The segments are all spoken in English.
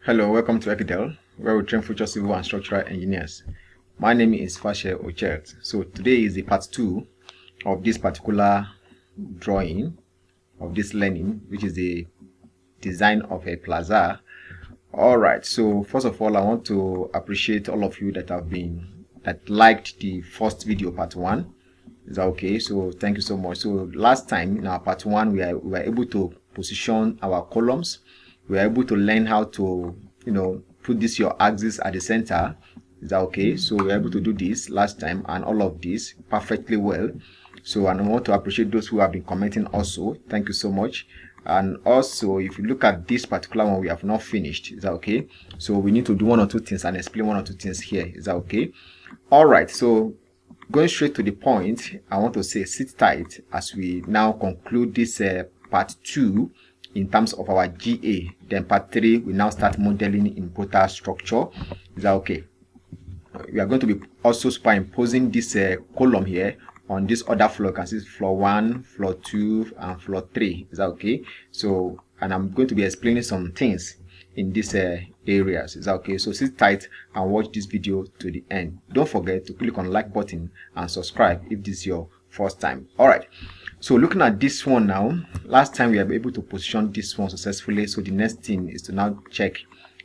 Hello, welcome to Ekidel, where we train future civil and structural engineers. My name is Fashe Ochert. So today is the part 2 of this particular drawing, of this learning, which is the design of a plaza. Alright, so first of all, I want to appreciate all of you that liked the first video, part 1. Is that okay? So thank you so much. So last time in our part 1, we were able to position our columns. We are able to learn how to, put this your axis at the center. Is that okay? So we were able to do this last time and all of this perfectly well. So, and I want to appreciate those who have been commenting also. Thank you so much. And also, if you look at this particular one, we have not finished. Is that okay? So we need to do one or two things and explain one or two things here. Is that okay? All right. So going straight to the point, I want to say sit tight as we now conclude this part 2 in terms of our GA. Then part 3, we now start modeling in Protastructure. Is that okay? We are going to be also superimposing this column here on this other floor. You can see floor 1, floor 2, and floor 3. Is that okay? So, and I'm going to be explaining some things in these areas. Is that okay? So sit tight and watch this video to the end. Don't forget to click on the like button and subscribe if this is your first time. All right. So looking at this one now, last time we were able to position this one successfully. So the next thing is to now check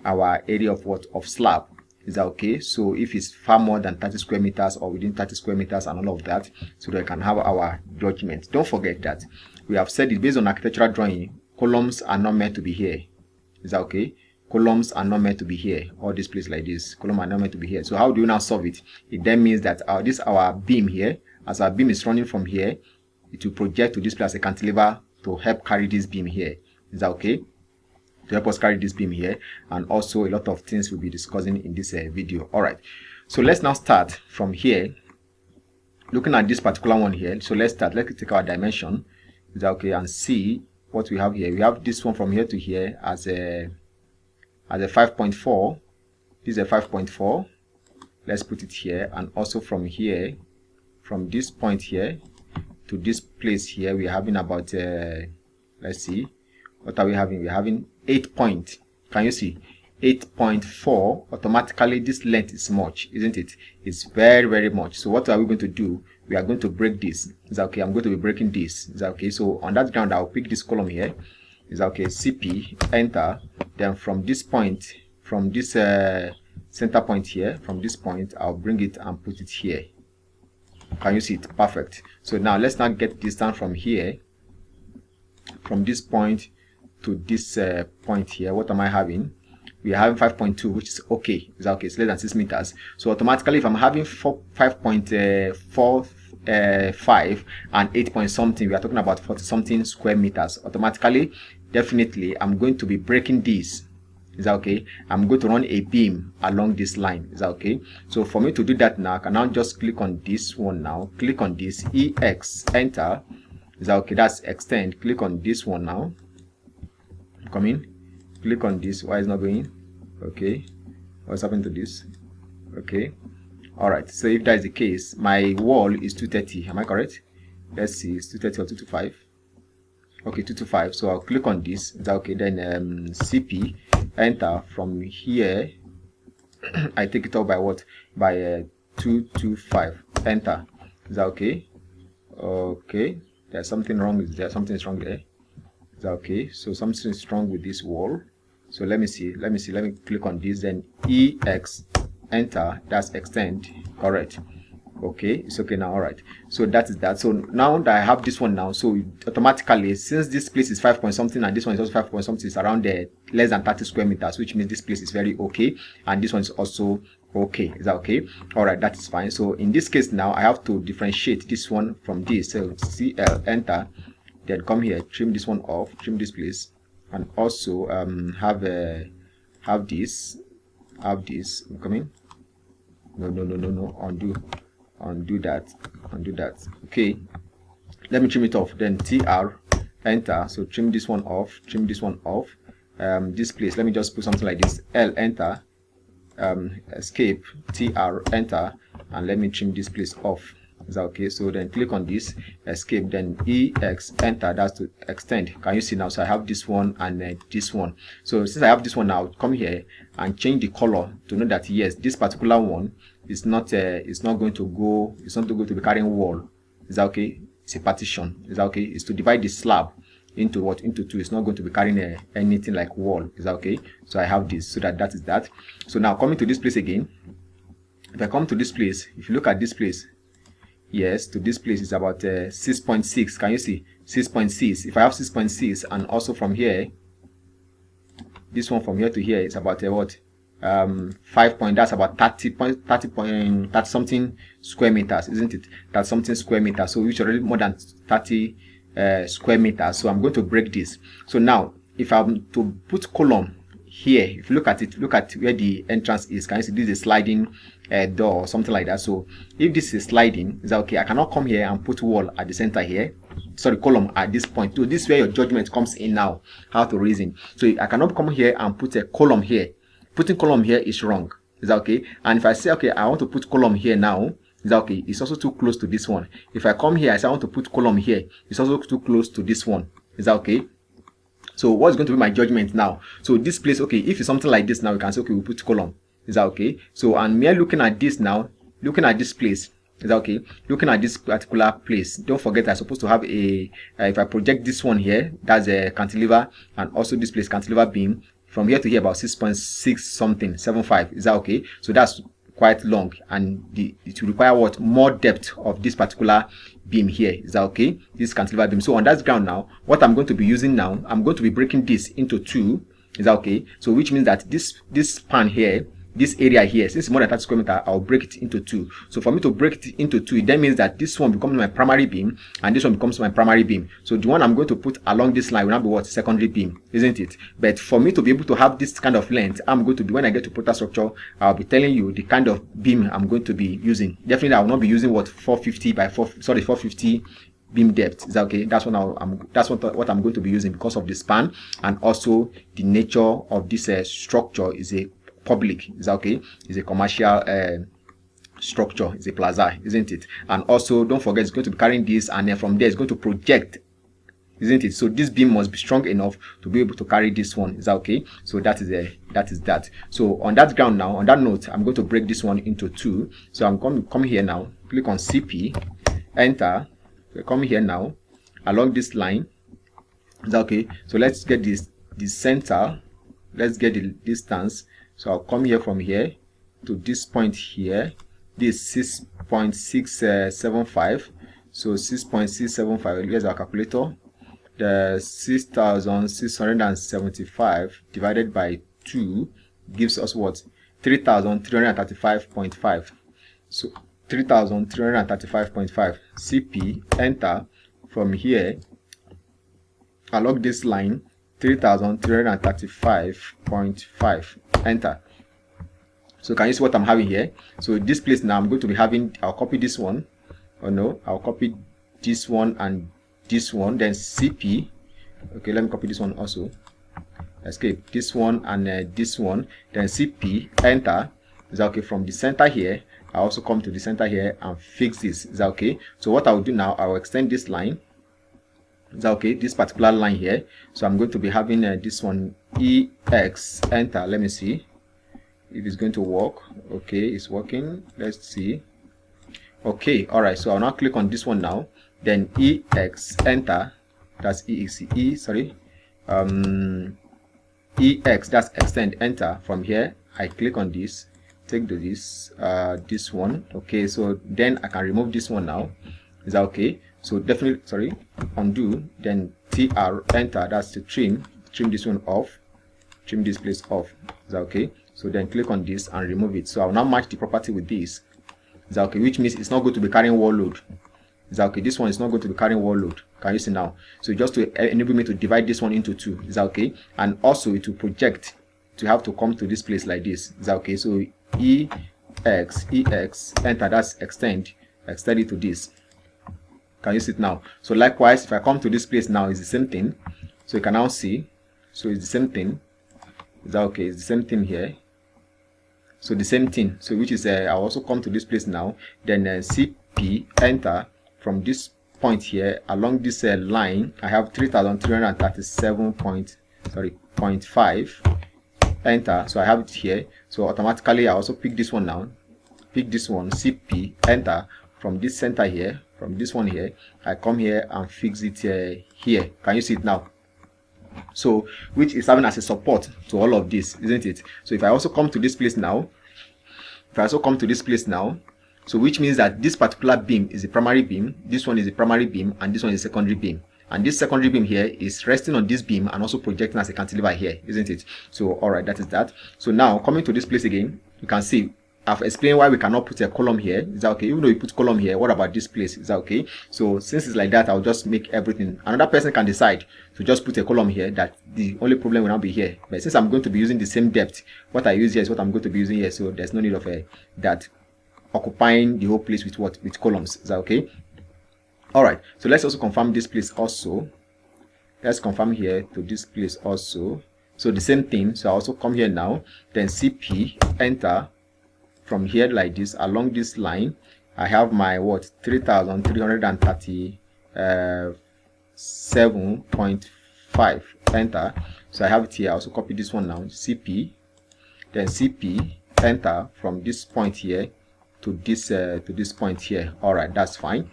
our area of of slab. Is that okay? So if it's far more than 30 square meters or within 30 square meters and all of that, so that we can have our judgment. Don't forget that we have said it based on architectural drawing, columns are not meant to be here. Is that okay? Columns are not meant to be here. All this place like this, columns are not meant to be here. So how do you now solve it? It then means that this our beam here, as our beam is running from here, it will project to this place as a cantilever to help carry this beam here. Is that okay? To help us carry this beam here, and also a lot of things we'll be discussing in this video. All right, so let's now start from here, looking at this particular one here. So let's take our dimension. Is that okay? And see what we have here. We have this one from here to here as a 5.4. This is a 5.4. Let's put it here, and also from here, from this point here to this place here, we're having about let's see, what are we having? We're having 8 point. Can you see 8.4? Automatically this length is much, isn't it? It's very, very much. So what are we going to do? We are going to break this. Is that okay? I'm going to be breaking this. Is that okay? So on that ground, I'll pick this column here. Is that okay? CP, enter. Then from this point, from this center point here, from this point, I'll bring it and put it here. Can you see it? Perfect. So now let's not get distance from here, from this point to this point here. What am I having? We are having 5.2, which is okay. Is that okay? It's less than 6 meters. So automatically, if I'm having 5.45 and 8 point something, we are talking about 40 something square meters. Automatically, definitely, I'm going to be breaking this. Is that okay? I'm going to run a beam along this line. Is that okay? So for me to do that now, I can now just click on this one now. Click on this, EX, enter. Is that okay? That's extend. Click on this one now. Come in. Click on this. Why is not going? Okay. What's happened to this? Okay. Alright. So if that is the case, my wall is 230. Am I correct? Let's see. It's 230 or 225. Okay, 225. So I'll click on this. Is that okay? Then CP, enter. From here, I take it up by what? By 225. Enter. Is that okay? Okay. There's something wrong. Is there something wrong there? Is that okay? So something is wrong with this wall. So let me see. Let me click on this. Then EX, enter. That's extend. Correct. Okay, it's okay now. All right, so that is that. So now that I have this one now, so automatically, since this place is 5 point something and this one is also 5 point something, it's around less than 30 square meters, which means this place is very okay, and this one is also okay. Is that okay? All right, that is fine. So in this case now, I have to differentiate this one from this. So CL, enter. Then come here, trim this one off, trim this place, and also have this. I'm coming. No. Undo that. Okay, let me trim it off. Then TR, enter. So trim this one off, this place, let me just put something like this. L, enter. Escape, TR, enter, and let me trim this place off. Is that okay? So then click on this, escape, then EX, enter, that's to extend. Can you see now? So I have this one and this one. So since I have this one now, I'll come here and change the color to know that yes, this particular one is not going to go, it's not going to be carrying wall. Is that okay? It's a partition. Is that okay? It's to divide the slab into what? Into two. It's not going to be carrying anything like wall. Is that okay? So I have this, so that is that. So now coming to this place again, if I come to this place, if you look at this place, yes, to this place is about 6.6. Can you see 6.6? If I have 6.6, and also from here, this one from here to here is about what? 5 point, that's about 30 something square meters, isn't it? That's something square meters, so which already more than 30 square meters. So I'm going to break this. So now if I'm to put column here, if you look at it, look at where the entrance is. Can you see this is a sliding door or something like that? So if this is sliding, is that okay? I cannot come here and put wall at the center here, sorry, column at this point. So this is where your judgment comes in now, how to reason. So I cannot come here and put a column here. Putting column here is wrong. Is that okay? And if I say okay, I want to put column here now, is that okay? It's also too close to this one. If I come here, I say I want to put column here, it's also too close to this one. Is that okay? So what's going to be my judgment now? So this place, okay, if it's something like this now, we can say okay, we put column. Is that okay? So and me looking at this now, looking at this place, is that okay? Looking at this particular place, don't forget I'm supposed to have a if I project this one here, that's a cantilever, and also this place cantilever beam from here to here about 6.6 something 75. Is that okay? So that's quite long, and it will require what? More depth of this particular beam here. Is that okay? This cantilever beam. So on that ground now, what I'm going to be using now, I'm going to be breaking this into two. Is that okay? So which means that this span here, this area here, since it's more than 30 square meter, I'll break it into two. So for me to break it into two, it then means that this one becomes my primary beam and this one becomes my primary beam. So the one I'm going to put along this line will not be what? Secondary beam, isn't it? But for me to be able to have this kind of length, I'm going to be, when I get to Protastructure, I'll be telling you the kind of beam I'm going to be using. Definitely I will not be using what? 450 by 450 beam depth. Is that okay? That's what what I'm going to be using, because of the span, and also the nature of this structure is a public. Is that okay? It's a commercial structure. It's a plaza, isn't it? And also don't forget, it's going to be carrying this, and then from there it's going to project, isn't it? So this beam must be strong enough to be able to carry this one. Is that okay? So that is that. So on that ground now, on that note, I'm going to break this one into two. So I'm going to come here now, click on CP, enter. We come here now along this line. Is that okay? So let's get this center, let's get the distance. So I'll come here from here to this point here. This 6.675. So 6.675. Here's our calculator. The 6,675 divided by 2 gives us what? 3,335.5. So 3,335.5. CP, enter. From here along this line, 3,335.5. enter. So can you see what I'm having here? So this place now I'm going to be having, I'll copy this one. Oh no, I'll copy this one and this one, then CP. Okay, let me copy this one also. Escape, this one and this one, then CP, enter. Is that okay? From the center here, I also come to the center here and fix this. Is that okay? So what I will do now, I will extend this line. Is that okay? This particular line here. So I'm going to be having this one, EX, enter. Let me see if it's going to work. Okay, it's working. Let's see. Okay, all right. So I'll now click on this one now. Then EX, enter. That's EX, that's extend, enter. From here, I click on this. Take this one. Okay, so then I can remove this one now. Is that okay? So definitely, undo, then TR, enter. That's to trim this one off, trim this place off. Is that okay? So then click on this and remove it. So I'll now match the property with this. Is that okay? Which means it's not going to be carrying wall load. Is that okay? This one is not going to be carrying wall load. Can you see now? So just to enable me to divide this one into two. Is that okay? And also it will project to have to come to this place like this. Is that okay? So EX, enter. That's extend it to this. Can you see it now? So likewise, if I come to this place now, it's the same thing. So you can now see. So it's the same thing. Is that okay? It's the same thing here. So the same thing. So which is I'll also come to this place now. Then CP, enter. From this point here along this line, I have 3,337.5, enter. So I have it here. So automatically I also pick this one now, pick this one, CP, enter. From this center here, from this one here, I come here and fix it here. Can you see it now? So which is serving as a support to all of this, isn't it? So if I also come to this place now, so which means that this particular beam is a primary beam, this one is a primary beam, and this one is a secondary beam. And this secondary beam here is resting on this beam and also projecting as a cantilever here, isn't it? So alright, that is that. So now coming to this place again, you can see I've explained why we cannot put a column here. Is that okay? Even though you put column here, what about this place? Is that okay? So since it's like that, I'll just make everything. Another person can decide to just put a column here, that the only problem will not be here. But since I'm going to be using the same depth, what I use here is what I'm going to be using here. So there's no need of that occupying the whole place with what? With columns. Is that okay? Alright, so let's also confirm this place also. Let's confirm here to this place also. So the same thing. So I also come here now, then CP, enter. From here like this along this line, I have my what? 3,337.5, enter. So I have it here. I also copy this one now, CP, then CP, enter. From this point here to this point here. Alright, that's fine.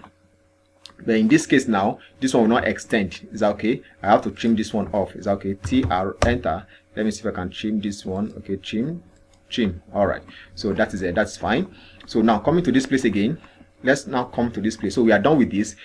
But in this case now, this one will not extend. Is that okay? I have to trim this one off. Is that okay? TR, enter. Let me see if I can trim this one. Okay, trim. Alright, so that is it. That's fine. So now coming to this place again, let's now come to this place. So we are done with this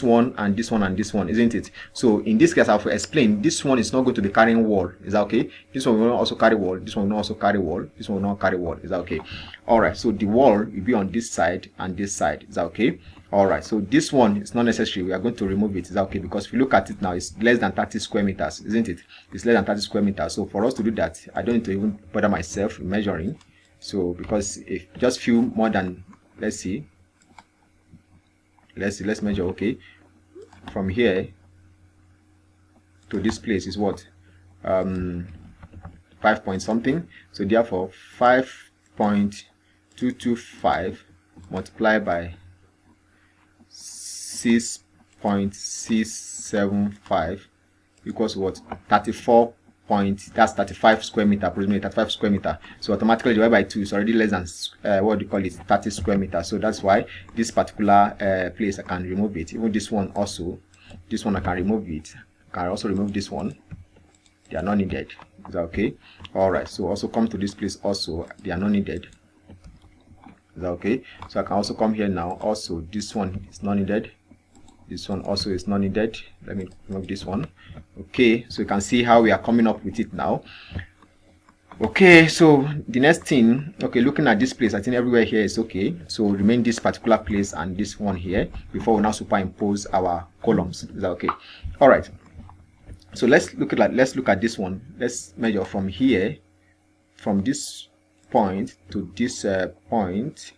one and this one and this one, isn't it? So in this case, I'll explain. This one is not going to be carrying wall. Is that okay? This one will not also carry wall. This one will not also carry wall. This one will not carry wall. Is that okay? Alright, so the wall will be on this side and this side. Is that okay? Alright, so this one is not necessary. We are going to remove it. Is that okay? Because if you look at it now, it's less than 30 square meters, isn't it? It's less than 30 square meters. So for us to do that, I don't need to even bother myself measuring. So because if just few more than, let's measure. Okay, from here to this place is what? 5 point something. So therefore 5.225 multiplied by 6.675 equals what? 34 point, that's 35 square meter, approximately 35 square meter. So automatically divided by 2 is already less than what do you call it, 30 square meters. So that's why this particular place I can remove it. Even this one also, this one I can remove it. I can also remove this one. They are not needed. Is that okay? Alright, so also come to this place also, they are not needed. Is that okay? So I can also come here now. Also this one is not needed. This one also is not needed. Let me remove this one. Okay, so you can see how we are coming up with it now. Okay, so the next thing, okay, looking at this place, I think everywhere here is okay. So remain this particular place and this one here before we now superimpose our columns. Is that okay? All right. So let's look at this one. Let's measure from here, from this point to this point.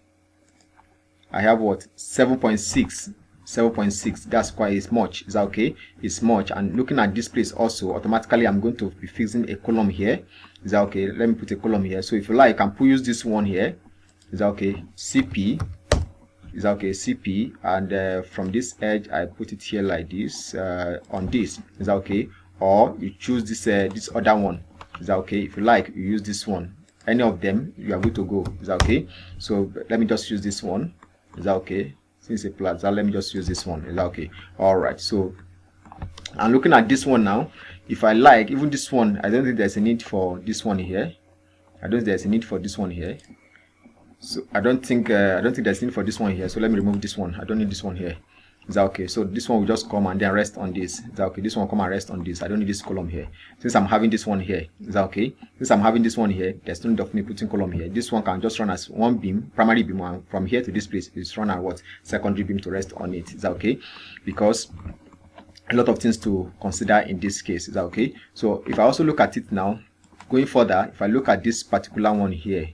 I have what? 7.6. 7.6. That's quite much. Is that okay? It's much. And looking at this place also, automatically I'm going to be fixing a column here. Is that okay? Let me put a column here. So if you like, I can use this one here. Is that okay? CP. Is that okay? CP. And from this edge, I put it here like this. On this. Is that okay? Or you choose this other one. Is that okay? If you like, you use this one. Any of them, you are good to go. Is that okay? So let me just use this one. Is that okay? Since a plaza, let me just use this one. Is that okay? All right. So I'm looking at this one now. If I like, even this one, I don't think there's a need for this one here. I don't think there's a need for this one here. So I don't think there's a need for this one here. So let me remove this one. I don't need this one here. Is that okay? So this one will just come and then rest on this. Is that okay? This one will come and rest on this. I don't need this column here. Since I'm having this one here. Is that okay? Since I'm having this one here, there's no need of me putting column here. This one can just run as one beam, primary beam, and from here to this place is run as what? Secondary beam to rest on it. Is that okay? Because a lot of things to consider in this case. Is that okay? So if I also look at it now, going further, if I look at this particular one here,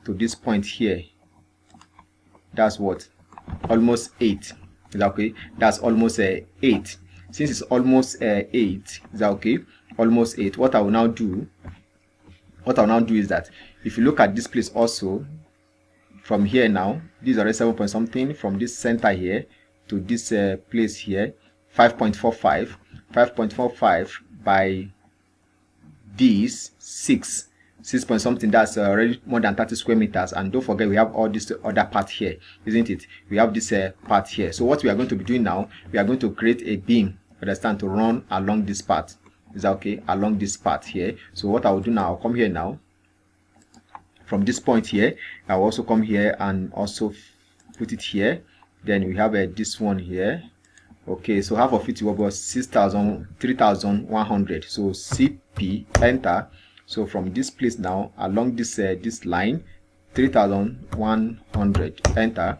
to this point here, that's what? Almost 8. Is that okay? That's almost 8. Since it's almost 8, is that okay? Almost 8. What I will now do is that if you look at this place also, from here now, this is already 7 point something. From this center here to this place here, 5.45. 5.45 by this 6 point something. That's already more than 30 square meters. And don't forget, we have all this other part here, isn't it? We have this part here. So what we are going to be doing now, we are going to create a beam, understand, to run along this part. Is that okay? Along this part here. So what I will do now, I'll come here now. From this point here, I'll also come here and also put it here. Then we have this one here. Okay, so half of it was 3,100. So CP, enter. So from this place now, along this this line, 3,100, enter.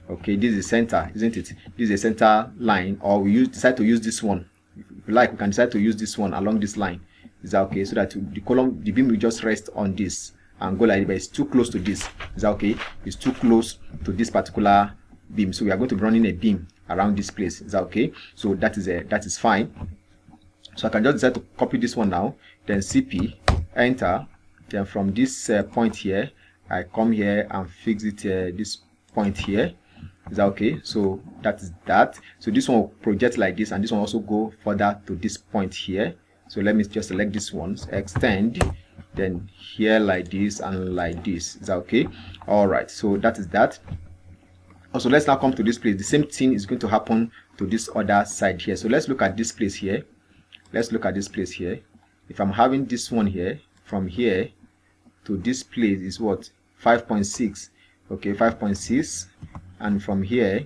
Okay, this is center, isn't it? This is a center line, or we decide to use this one. If you like, we can decide to use this one along this line. Is that okay? So that the beam will just rest on this and go like it, but it's too close to this. Is that okay? It's too close to this particular beam. So we are going to be running a beam around this place. Is that okay? So that is fine. So I can just decide to copy this one now, then CP, enter. Then from this point here, I come here and fix it this point here. Is that okay? So that is that. So this one will project like this, and this one also go further to this point here. So let me just select this one, extend, then here like this and like this. Is that okay? All right, so that is that. Also, let's now come to this place. The same thing is going to happen to this other side here. So let's look at this place here. Let's look at this place here. If I'm having this one here, from here to this place is what? 5.6. Okay, 5.6. And from here,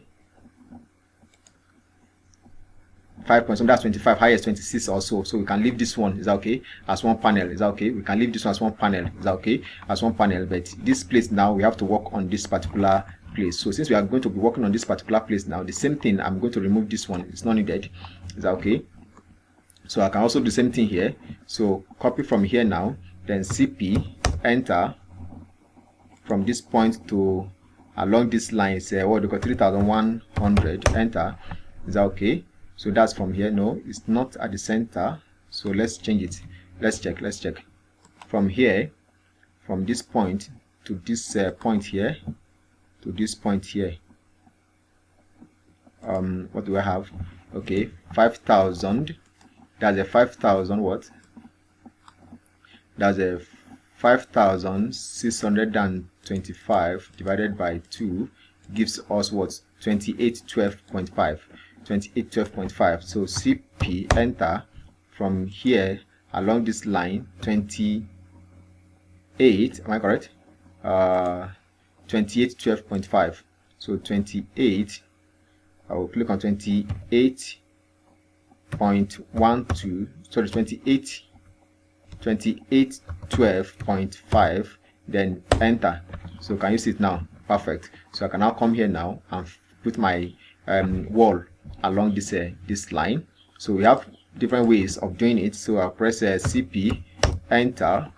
5.7, that's 25, highest 26 also. So we can leave this one, is that okay, as one panel. Is that okay? We can leave this one as one panel. Is that okay? As one panel. But this place now, we have to work on this particular place. So since we are going to be working on this particular place now, the same thing, I'm going to remove this one. It's not needed. Is that okay? So I can also do the same thing here. So copy from here now, then CP, enter. From this point to along this line, say what we got, 3,100, enter. Is that okay? So that's from here. No, it's not at the center. So let's change it. Let's check. From here, from this point to this point here, to this point here. What do I have? Okay, 5,000. That's a 5,000 what? That's a 5,625 divided by 2 gives us what? 2812.5. 2812.5. So CP, enter. From here along this line, 28, am I correct? 2812.5. So 28, I will click on 28.12, sorry, 2812.5, then enter. So can you see it now? Perfect. So I can now come here now and put my wall along this this line. So we have different ways of doing it. So I'll press CP, enter.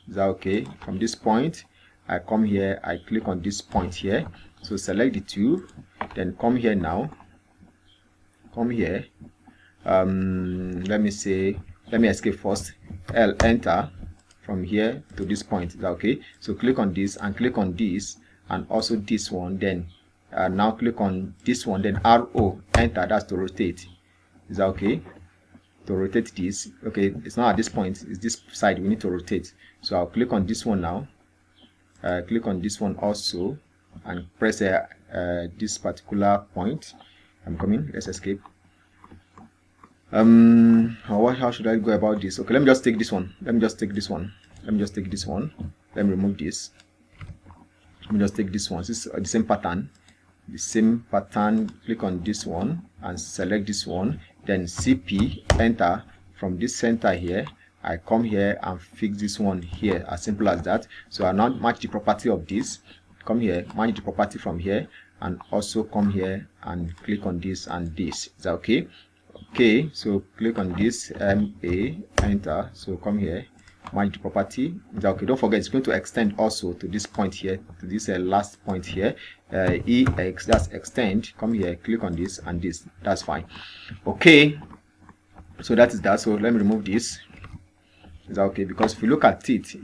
Is that okay? From this point, I come here, I click on this point here. So select the two, then come here now. Come here. Let me escape first. L, enter. From here to this point. Is that okay? So click on this and click on this, and also this one. Then now click on this one, then RO, enter. That's to rotate. Is that okay? To rotate this. Okay, it's not at this point, it's this side we need to rotate. So I'll click on this one now. Click on this one also and press this particular point. I'm coming. Let's escape. How should I go about this? Okay, let me just take this one. Let me take this one. Let me remove this. Let me just take this one. This is the same pattern. The same pattern. Click on this one and select this one. Then CP, enter. From this center here, I come here and fix this one here. As simple as that. So I now match the property of this. Come here, match the property from here, and also come here and click on this and this. Is that okay? Okay, so click on this, MA, enter. So come here, match the property. Is that okay? Don't forget, it's going to extend also to this point here, to this last point here. EX, that's extend. Come here, click on this and this. That's fine. Okay, so that is that. So let me remove this. Is that okay? Because if you look at it,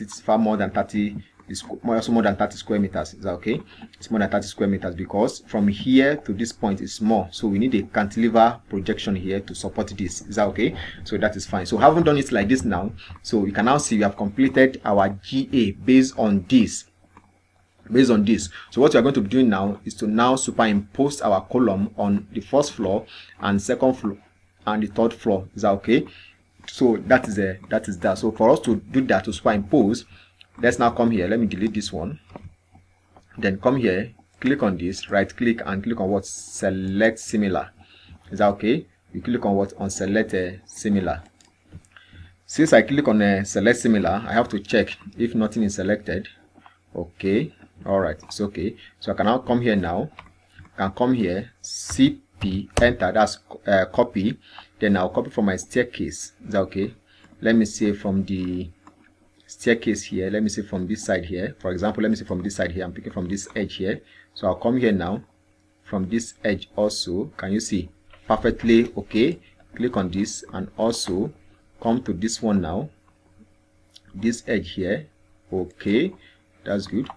it's far more than 30 It's also more than 30 square meters. Is that okay? It's more than 30 square meters because from here to this point is more. So we need a cantilever projection here to support this. Is that okay? So that is fine. So having done it like this now, so you can now see we have completed our GA based on this. So what we are going to be doing now is to now superimpose our column on the first floor and second floor and the third floor. Is that okay? So that is that. So for us to do that, to superimpose, let's now come here. Let me delete this one. Then come here, click on this, right click and click on what? Select similar. Is that okay? You click on what? On select similar. Since I click on select similar, I have to check if nothing is selected. Okay. All right, it's okay. So I can now come here now. I can come here, CP, enter. That's copy. Then I'll copy from my staircase. Is that okay? Let me say from the staircase here. Let me say from this side here. For example, let me say from this side here. I'm picking from this edge here. So I'll come here now. From this edge also. Can you see? Perfectly okay. Click on this and also come to this one now. This edge here. Okay, that's good.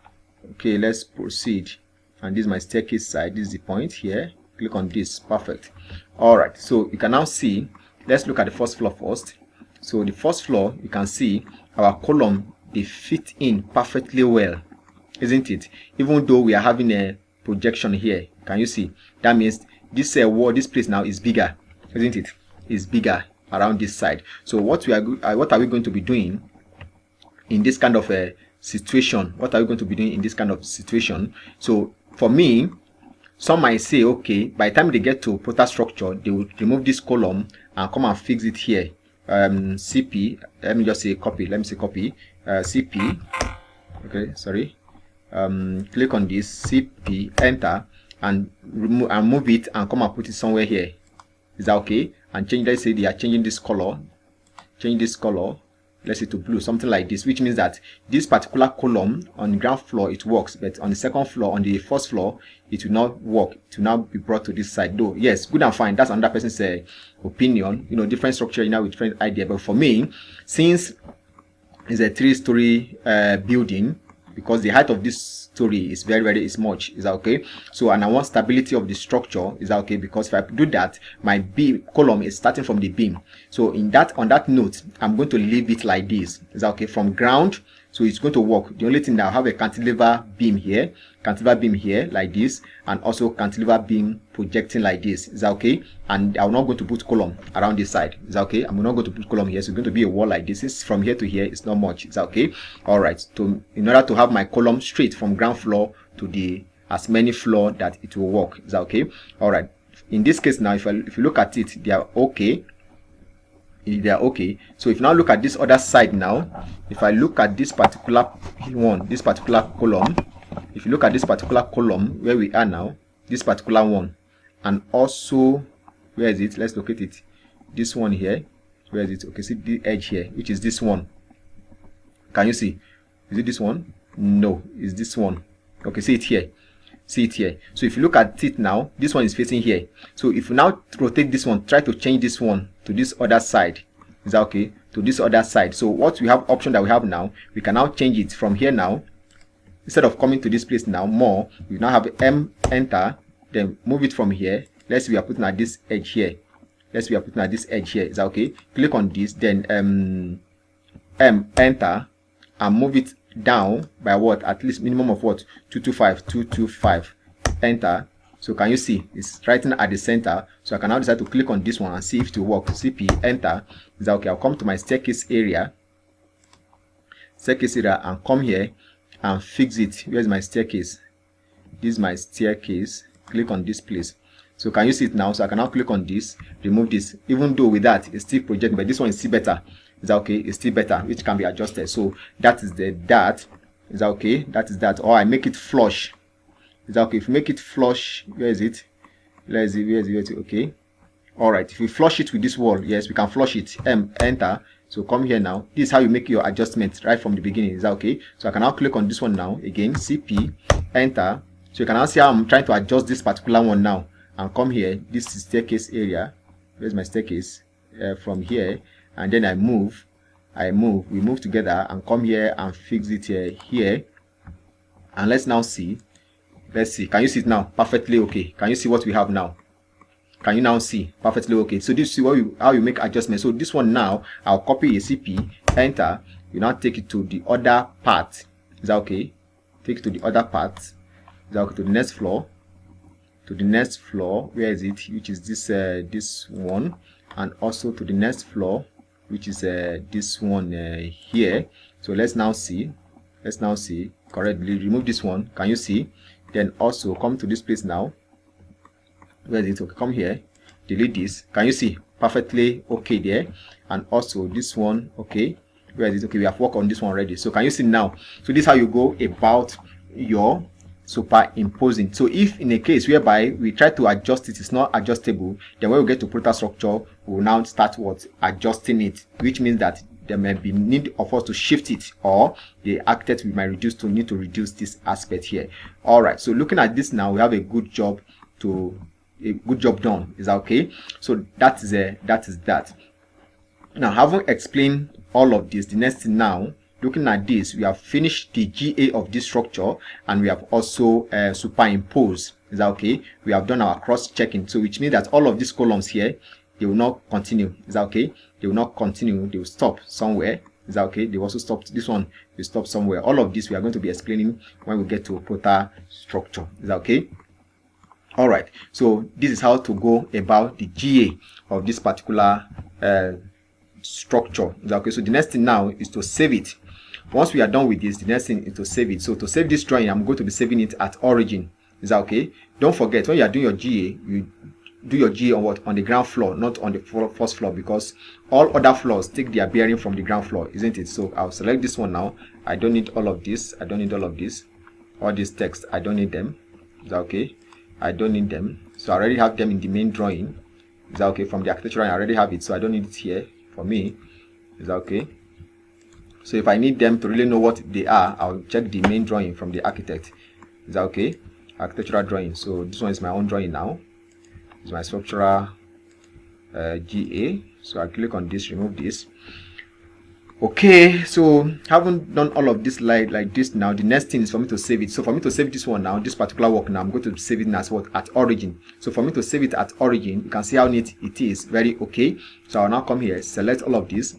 Okay, let's proceed. And this is my staircase side. This is the point here. Click on this. Perfect. All right, so you can now see, let's look at the first floor first. So the first floor, you can see our column, they fit in perfectly well, isn't it? Even though we are having a projection here. Can you see? That means this wall, this place now is bigger, isn't it? Is bigger around this side. So what are we going to be doing in this kind of a situation? What are we going to be doing in this kind of situation? So for me, some might say, okay, by the time they get to Protastructure, they will remove this column and come and fix it here. CP, let me just say copy. Let me say copy. CP. Okay, sorry. Click on this CP, enter, and move it and come and put it somewhere here. Is that okay? And change. Let's say they are changing this color. Change this color. Let's say to blue, something like this, which means that this particular column on the ground floor it works, but on the second floor, on the first floor, it will not work. It will now be brought to this side. Though yes, good and fine, that's another person's opinion. You know, different structure, you know, with different idea. But for me, since it's a 3-story building, because the height of this story is very much, is that okay? So and I want stability of the structure, is that okay? Because if I do that, my beam column is starting from the beam. So on that note, I'm going to leave it like this, is that okay? From ground, so it's going to work. The only thing that I have a cantilever beam here like this, and also cantilever beam projecting like this, is that okay? And I'm not going to put column around this side, is that okay? I'm not going to put column here, so it's going to be a wall like this. It's from here to here, it's not much, is that okay? All right, so in order to have my column straight from ground floor to the as many floor that it will work, is that okay? All right, in this case now, if you look at it, they are okay. They are okay. So if you now look at this other side now, if I look at this particular one, this particular column, if you look at this particular column where we are now, this particular one, and also where is it? Let's locate it. This one here, where is it? Okay, see the edge here, which is this one. Can you see? Is it this one? No, it's this one. Okay, see it here. See it here. So if you look at it now, this one is facing here. So if you now rotate this one, try to change this one to this other side. Is that okay? To this other side. So what we have option that we have now, we can now change it from here now. Instead of coming to this place now more, we now have M, enter, then move it from here. Let's say we are putting at this edge here. Let's say we are putting at this edge here. Is that okay? Click on this, then M, enter, and move it down by what? At least minimum of what? 225, enter. So can you see it's right at the center? So I can now decide to click on this one and see if it will work. CP, enter. Is that okay? I'll come to my staircase area, and come here and fix it. Where's my staircase? This is my staircase. Click on this place. So can you see it now? So I can now click on this, remove this. Even though with that it's still projecting, but this one is still better. Is that okay? It's still better, which can be adjusted. So that is that. Is that okay? That is that. Or I make it flush. Is that okay? If you make it flush, where is it? Let's see, where is it? Okay. All right. If you flush it with this wall, yes, we can flush it. Enter. So come here now. This is how you make your adjustment right from the beginning. Is that okay? So I can now click on this one now. Again, CP, enter. So you can now see how I'm trying to adjust this particular one now. And come here. This is staircase area. Where's my staircase? From here. And then we move together and come here and fix it here. And let's now see. Let's see. Can you see it now? Perfectly okay. Can you see what we have now? Can you now see? Perfectly okay. So this is how you make adjustments. So this one now, I'll copy a CP, enter. You now take it to the other part. Is that okay? Take it to the other part. Is that okay? To the next floor. To the next floor. Where is it? Which is this one, and also to the next floor, which is this one here. So let's now see. Let's now see correctly. Remove this one. Can you see? Then also come to this place now. Where is it? Okay, come here. Delete this. Can you see? Perfectly okay there. And also this one. Okay. Where is it? Okay, we have worked on this one already. So can you see now? So this is how you go about your superimposing. So if in a case whereby we try to adjust it, it's not adjustable, then when we get to Protastructure, we'll now start adjusting it, which means that there may be need of us to shift it, or the architect we might need to reduce this aspect here. All right, so looking at this now, we have a good job done. Is that okay? So that is that. Now, having explained all of this, the next thing now, looking at this, we have finished the GA of this structure, and we have also superimposed. Is that okay? We have done our cross-checking, so which means that all of these columns here, they will not continue. Is that okay? They will not continue. They will stop somewhere. Is that okay? They also stop. This one will stop somewhere. All of this we are going to be explaining when we get to Protastructure. Is that okay? All right. So this is how to go about the GA of this particular structure. Is that okay? So the next thing now is to save it. Once we are done with this, the next thing is to save it. So to save this drawing, I'm going to be saving it at origin. Is that okay? Don't forget, when you are doing your GA, you do your GA on what? On the ground floor, not on the first floor, because all other floors take their bearing from the ground floor, isn't it? So I'll select this one now. I don't need all of this. I don't need all of this. All these text, I don't need them. Is that okay? I don't need them. So I already have them in the main drawing. Is that okay? From the architecture, I already have it, so I don't need it here for me. Is that okay? So if I need them to really know what they are, I'll check the main drawing from the architect. Is that okay? Architectural drawing. So this one is my own drawing now. It's my structural GA. So I click on this, remove this. Okay, so having done all of this like this now, the next thing is for me to save it. So for me to save this one now, this particular work now, I'm going to save it as what? At origin. So for me to save it at origin, you can see how neat it is. Very okay. So I'll now come here, select all of this,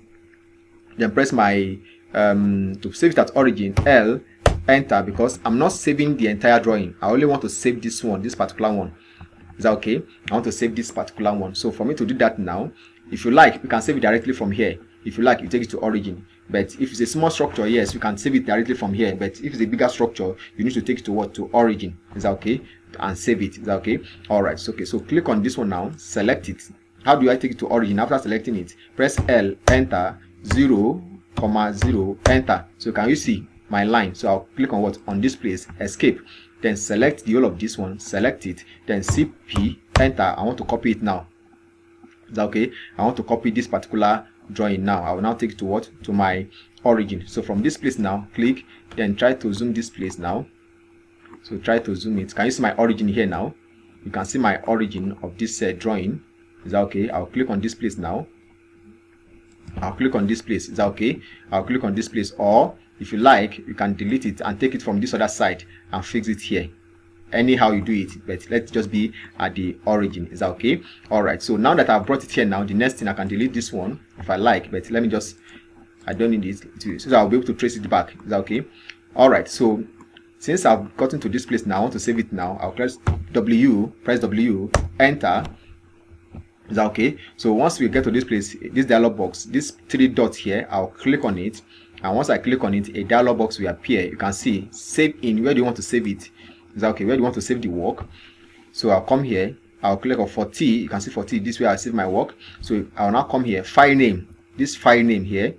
then press my to save it at origin, L, enter, because I'm not saving the entire drawing. I only want to save this one, this particular one. Is that okay? I want to save this particular one. So for me to do that now, if you like, you can save it directly from here. If you like, you take it to origin. But if it's a small structure, yes, you can save it directly from here. But if it's a bigger structure, you need to take it to what? To origin. Is that okay? And save it. Is that okay? All right. So okay. So click on this one now. Select it. How do I take it to origin? After selecting it, press L, enter, 0, 0, enter. So can you see my line? So I'll click on what? On this place, escape. Then select the whole of this one. Select it. Then CP, enter. I want to copy it now. Is that okay? I want to copy this particular drawing now. I will now take it to what? To my origin. So from this place now, click, then try to zoom this place now. So try to zoom it. Can you see my origin here now? You can see my origin of this drawing. Is that okay? I'll click on this place now. I'll click on this place. Is that okay? I'll click on this place, or if you like, you can delete it and take it from this other side and fix it here. Anyhow you do it, but let's just be at the origin. Is that okay? All right, so now that I've brought it here now, the next thing, I can delete this one if I like, but let me just, I don't need it, so I'll be able to trace it back. Is that okay? All right, so since I've gotten to this place now, I want to save it now. I'll press W, enter. Is that okay? So once we get to this place, this dialog box, this 3 dots here, I'll click on it, and once I click on it, a dialog box will appear. You can see save in. Where do you want to save it? Is that okay? Where do you want to save the work? So I'll come here, I'll click on 40. You can see 40. This way I save my work. So I'll now come here, file name. This file name here,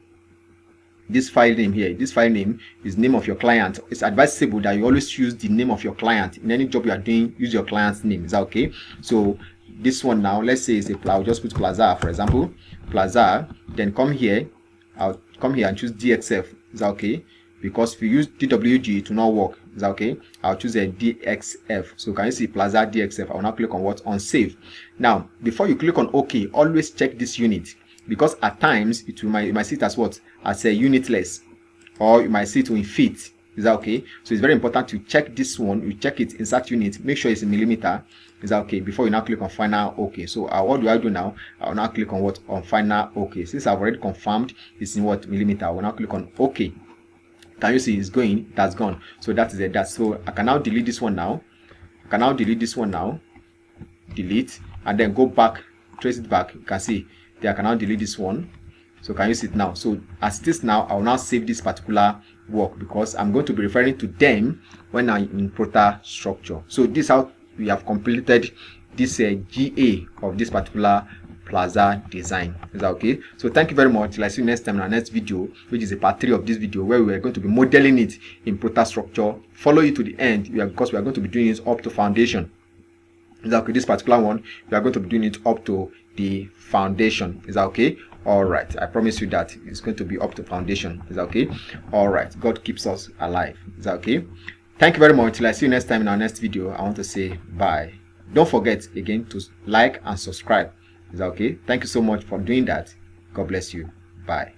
this file name here, this file name is name of your client. It's advisable that you always use the name of your client. In any job you are doing, use your client's name. Is that okay? So this one now, let's say it's a I'll just put Plaza, for example, Plaza. Then come here, I'll come here and choose DXF. Is that okay? Because if you use DWG, it will not work. Is that okay? I'll choose a DXF. So can you see Plaza DXF? I will now click on what? On save. Now, before you click on OK, always check this unit, because at times you might see it as what? As a unitless, or you might see it in feet. Is Is that okay? So it's very important to check this one. You check it, insert unit, make sure it's in millimeter. Is that okay? Before you now click on final OK. So what do I do now? I will now click on what? On final OK. Since I've already confirmed it's in what? Millimeter, I will now click on OK. Can you see it's going? That's gone. So that is that. So I can now delete this one now. I can now delete this one now. Delete, and then go back, trace it back. You can see there I can now delete this one. So can you see it now? So as it is now, I will now save this particular work because I'm going to be referring to them when I'm in Protastructure. So this is how we have completed this GA of this particular plaza design. Is that okay? So thank you very much. Till I see you next time in our next video, which is a part 3 of this video, where we are going to be modeling it in Protastructure. Follow it to the end because we are going to be doing it up to foundation. Is that okay? This particular one, we are going to be doing it up to the foundation. Is that okay? All right, I promise you that it's going to be up to foundation. Is that okay? All right, God keeps us alive. Is that okay? Thank you very much. Till I see you next time in our next video, I want to say bye. Don't forget again to like and subscribe. Is that okay? Thank you so much for doing that. God bless you. Bye.